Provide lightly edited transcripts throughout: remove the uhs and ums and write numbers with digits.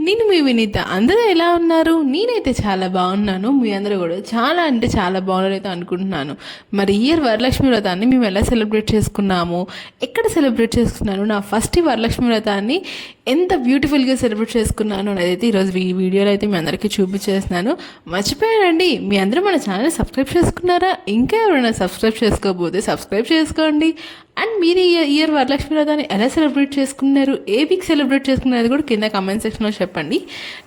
నేను మీ వినీత. అందరూ ఎలా ఉన్నారు? నేనైతే చాలా బాగున్నాను. మీ అందరూ కూడా చాలా అంటే చాలా బాగున్నారైతే అనుకుంటున్నాను. మరి ఇయర్ వరలక్ష్మి వ్రతాన్ని మేము ఎలా సెలబ్రేట్ చేసుకున్నాము, ఎక్కడ సెలబ్రేట్ చేసుకున్నాను, నా ఫస్ట్ వరలక్ష్మి వ్రతాన్ని ఎంత బ్యూటిఫుల్గా సెలబ్రేట్ చేసుకున్నాను అనేది అయితే ఈరోజు ఈ వీడియోలో అయితే మీ అందరికీ చూపించేస్తున్నాను. మర్చిపోయానండి, మీ అందరూ మన ఛానల్ సబ్స్క్రైబ్ చేసుకున్నారా? ఇంకా ఎవరైనా సబ్స్క్రైబ్ చేసుకోకపోతే సబ్స్క్రైబ్ చేసుకోండి. అండ్ మీరు ఈ ఇయర్ వరలక్ష్మి వ్రతాన్ని ఎలా సెలబ్రేట్ చేసుకున్నారు, ఏ వీక్ సెలబ్రేట్ చేసుకున్నారు కూడా కింద కామెంట్ సెక్షన్లో చెప్పండి.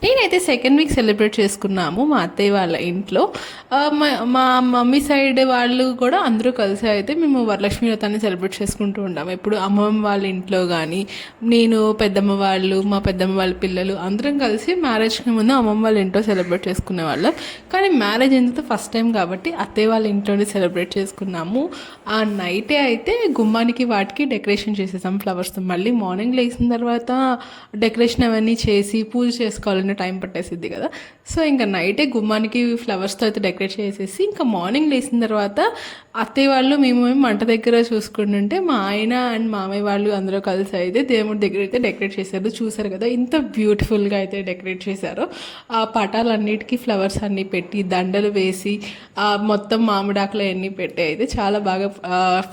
నేనైతే సెకండ్ వీక్ సెలబ్రేట్ చేసుకున్నాము మా అత్తయ్య వాళ్ళ ఇంట్లో. మా మమ్మీ సైడ్ వాళ్ళు కూడా అందరూ కలిసి అయితే మేము వరలక్ష్మి వ్రతాన్ని సెలబ్రేట్ చేసుకుంటూ ఉంటాము. ఎప్పుడు అమ్మమ్మ వాళ్ళ ఇంట్లో కానీ, నేను పెద్దమ్మ వాళ్ళు, మా పెద్దమ్మ వాళ్ళ పిల్లలు అందరం కలిసి మ్యారేజ్కి ముందు అమ్మమ్మ వాళ్ళ ఇంట్లో సెలబ్రేట్ చేసుకునే వాళ్ళం. కానీ మ్యారేజ్ ఎందుకు ఫస్ట్ టైం కాబట్టి అత్తయ్య వాళ్ళ ఇంట్లోనే సెలబ్రేట్ చేసుకున్నాము. ఆ నైటే అయితే గుమ్మానికి వాటికి డెకరేషన్ చేసేసాం ఫ్లవర్స్తో. మళ్ళీ మార్నింగ్ లేచిన తర్వాత డెకరేషన్ అవన్నీ చేసి పూజ చేసుకోవాలని టైం పట్టేసిద్ది కదా. సో ఇంకా నైటే గుమ్మానికి ఫ్లవర్స్తో అయితే డెకరేట్ చేసేసి ఇంకా మార్నింగ్ లేచిన తర్వాత అత్తయ్య వాళ్ళు మేము మంట దగ్గర చూసుకుంటుంటే మా ఆయన అండ్ మామయ్య వాళ్ళు అందరూ కలిసి అయితే దేవుడి దగ్గర అయితే డెకరేట్ చేశారు. చూసారు కదా ఇంత బ్యూటిఫుల్గా అయితే డెకరేట్ చేశారు. ఆ పటాలన్నిటికీ ఫ్లవర్స్ అన్నీ పెట్టి దండలు వేసి మొత్తం మామిడాకులు అన్నీ పెట్టి అయితే చాలా బాగా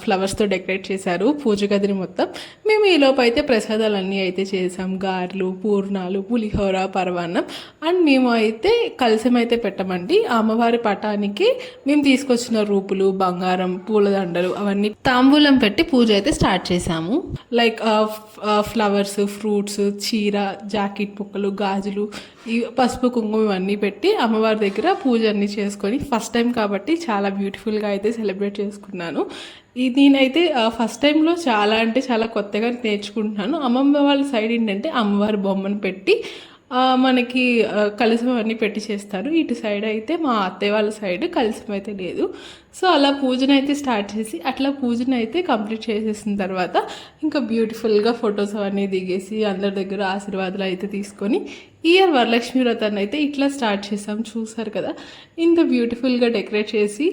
ఫ్లవర్స్తో డెకరేట్ చేశారు పూజ గదిని మొత్తం. మేము ఈలోపు అయితే ప్రసాదాలన్నీ అయితే చేసాం. గారెలు, పూర్ణాలు, పులిహోర, పరమాన్నం. అండ్ మేము అయితే కలశం అయితే పెట్టమండి. అమ్మవారి పటానికి మేము తీసుకొచ్చిన రూపులు, బంగారం, పూలదండలు అవన్నీ తాంబూలం పెట్టి పూజ అయితే స్టార్ట్ చేసాము. లైక్ ఫ్లవర్స్, ఫ్రూట్స్, చీర, జాకెట్ ముక్కలు, గాజులు, ఈ పసుపు, కుంకుమ ఇవన్నీ పెట్టి అమ్మవారి దగ్గర పూజ అన్నీ చేసుకొని ఫస్ట్ టైం కాబట్టి చాలా బ్యూటిఫుల్గా అయితే సెలబ్రేట్ చేసుకున్నాను. నేనైతే ఫస్ట్ టైంలో చాలా అంటే చాలా కొత్తగా నేర్చుకుంటున్నాను. అమ్మమ్మ వాళ్ళ సైడ్ ఏంటంటే అమ్మవారి బొమ్మను పెట్టి మనకి కలశం అన్నీ పెట్టి చేస్తారు. ఇటు సైడ్ అయితే మా అత్తయ్య వాళ్ళ సైడ్ కలశం అయితే లేదు. సో అలా పూజను అయితే స్టార్ట్ చేసి అట్లా పూజను అయితే కంప్లీట్ చేసేసిన తర్వాత ఇంకా బ్యూటిఫుల్గా ఫొటోస్ అవన్నీ దిగేసి అందరి దగ్గర ఆశీర్వాదాలు అయితే తీసుకొని ఇయర్ వరలక్ష్మి వ్రతాన్ని అయితే ఇట్లా స్టార్ట్ చేసాం. చూసారు కదా ఇంత బ్యూటిఫుల్గా డెకరేట్ చేసి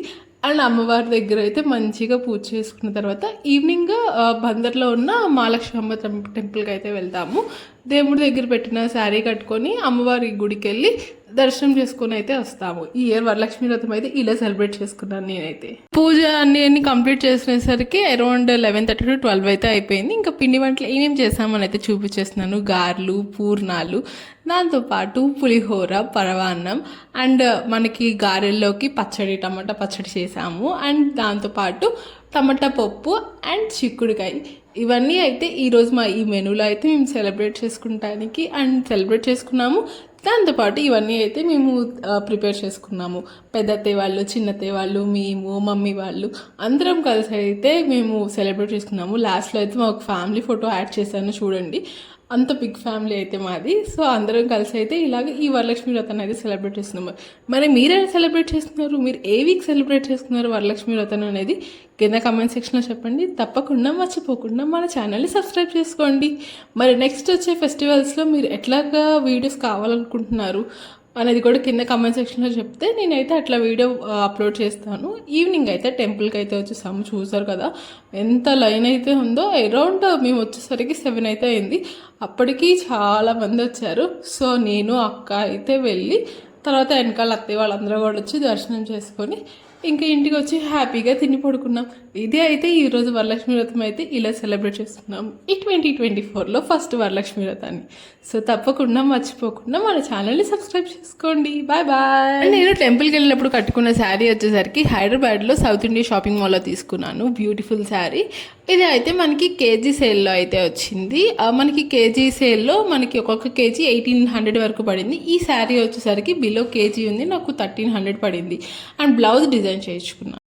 అండ్ అమ్మవారి దగ్గర అయితే మంచిగా పూజ చేసుకున్న తర్వాత ఈవినింగ్ బందర్లో ఉన్న మహాలక్ష్మి టెంపుల్కి అయితే వెళ్తాము. దేవుడి దగ్గర పెట్టిన శారీ కట్టుకొని అమ్మవారి గుడికి వెళ్ళి దర్శనం చేసుకొని అయితే వస్తాము. ఈ ఇయర్ వరలక్ష్మి వ్రతం అయితే ఇలా సెలబ్రేట్ చేసుకున్నాను నేనైతే. పూజ అన్ని కంప్లీట్ చేసినసరికి అరౌండ్ 11:30 to 12 అయితే అయిపోయింది. ఇంకా పిండి వంటలు ఏమేమి చేసామని అయితే చూపించేస్తున్నాను. గారెలు, పూర్ణాలు, దాంతోపాటు పులిహోర, పరవాన్నం అండ్ మనకి గారెల్లోకి పచ్చడి, టమాటా పచ్చడి చేసాము. అండ్ దాంతోపాటు టమాటా పప్పు అండ్ చిక్కుడుకాయ. ఇవన్నీ అయితే ఈరోజు ఈ మెనూలో అయితే మేము సెలబ్రేట్ చేసుకున్నాము. దాంతోపాటు ఇవన్నీ అయితే మేము ప్రిపేర్ చేసుకున్నాము. పెద్దత్తయ్య వాళ్ళు, చిన్నత్తయ్య వాళ్ళు, మేము, మమ్మీ వాళ్ళు అందరం కలిసి అయితే మేము సెలబ్రేట్ చేసుకున్నాము. లాస్ట్లో అయితే మా ఒక ఫ్యామిలీ ఫోటో యాడ్ చేశాను చూడండి. అంత బిగ్ ఫ్యామిలీ అయితే మాది. సో అందరం కలిసి అయితే ఇలాగ ఈ వరలక్ష్మి వ్రతాన్ని అయితే సెలబ్రేట్ చేస్తున్నాము. మరి మీరైనా సెలబ్రేట్ చేస్తున్నారు? మీరు ఏ వీక్ సెలబ్రేట్ చేస్తున్నారు వరలక్ష్మి వ్రతం అనేది కింద కామెంట్ సెక్షన్లో చెప్పండి. తప్పకుండా మర్చిపోకుండా మన ఛానల్ని సబ్స్క్రైబ్ చేసుకోండి. మరి నెక్స్ట్ వచ్చే ఫెస్టివల్స్లో మీరు ఎట్లాగా వీడియోస్ కావాలనుకుంటున్నారు అనేది కూడా కింద కామెంట్ సెక్షన్లో చెప్తే నేనైతే అట్లా వీడియో అప్లోడ్ చేస్తాను. ఈవినింగ్ అయితే టెంపుల్కి అయితే వచ్చేసాము. చూసారు కదా ఎంత లైన్ అయితే ఉందో. అరౌండ్ మేము వచ్చేసరికి 7 అయితే అయింది. అప్పటికి చాలామంది వచ్చారు. సో నేను అక్క అయితే వెళ్ళి తర్వాత వెనకాల అత్తయ్య వాళ్ళందరూ కూడా వచ్చి దర్శనం చేసుకొని ఇంకా ఇంటికి వచ్చి హ్యాపీగా తిని పడుకున్నాం. ఇది అయితే ఈరోజు వరలక్ష్మి వ్రతం అయితే ఇలా సెలబ్రేట్ చేస్తున్నాం ఈ 2024లో ఫస్ట్ వరలక్ష్మి వ్రతాన్ని. సో తప్పకుండా మర్చిపోకుండా మన ఛానల్ని సబ్స్క్రైబ్ చేసుకోండి. Bye bye. నేను టెంపుల్కి వెళ్ళినప్పుడు కట్టుకున్న శారీ వచ్చేసరికి హైదరాబాద్లో సౌత్ ఇండియా షాపింగ్ మాల్లో తీసుకున్నాను. బ్యూటిఫుల్ శారీ. ఇది అయితే మనకి కేజీ సేల్లో అయితే వచ్చింది. మనకి కేజీ సేల్లో మనకి ఒక్కొక్క కేజీ 1800 వరకు పడింది. ఈ శారీ వచ్చేసరికి బిలో కేజీ ఉంది, నాకు 1300 పడింది. అండ్ బ్లౌజ్ డిజైన్ చేయించుకున్నాను.